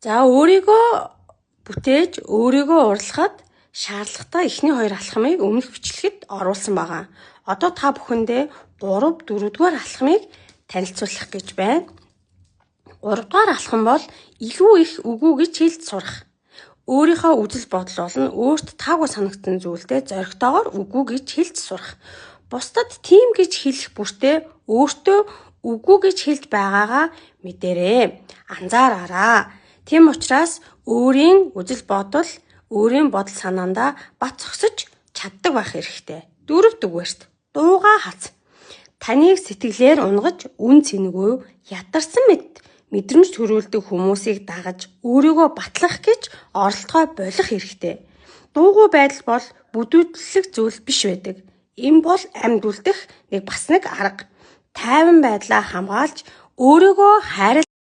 За өөрийгөө бүтээж өөрийгөө уралхад шаардлагатай эхний хоёр алхмыг өмнөх бичлэгэд оруулсан байгаа. Одоо та бүхэндээ 3, 4-р алхмыг танилцуулах гэж байна. 3-р алхам бол илүү их үгүй гэж хэлж сурах. Өөрийнхөө үзэл бодол болон өөрт таагүй санагдсан зүйлдээ зоригтойгоор үгүй гэж хэлж сурах. Бусдад тийм гэж хэлэх бүртээ өөртөө үгүй гэж хэлж байгаагаа мэдээрэй. Анзаараарай. Тийм учраас өөрийн үзэл бодол, өөрийн бодол санаандаа бат зогсож чаддаг байх хэрэгтэй. 4-р дуугаа хац. Таныг сэтгэлээр унгаж, үн цэнэгүй, ядарсан мэдрэмж төрүүлдэг хүмүүсийг дагаж өөрийгөө батлах гэж оролдгоо болох хэрэгтэй. Дуугүй байдал бол бүдүүдлэх зүйл биш байдаг. Энэ бол амьд үлдэх бас нэг арга. Тайван байдлаа хамгаалж өөрийгөө хайрлах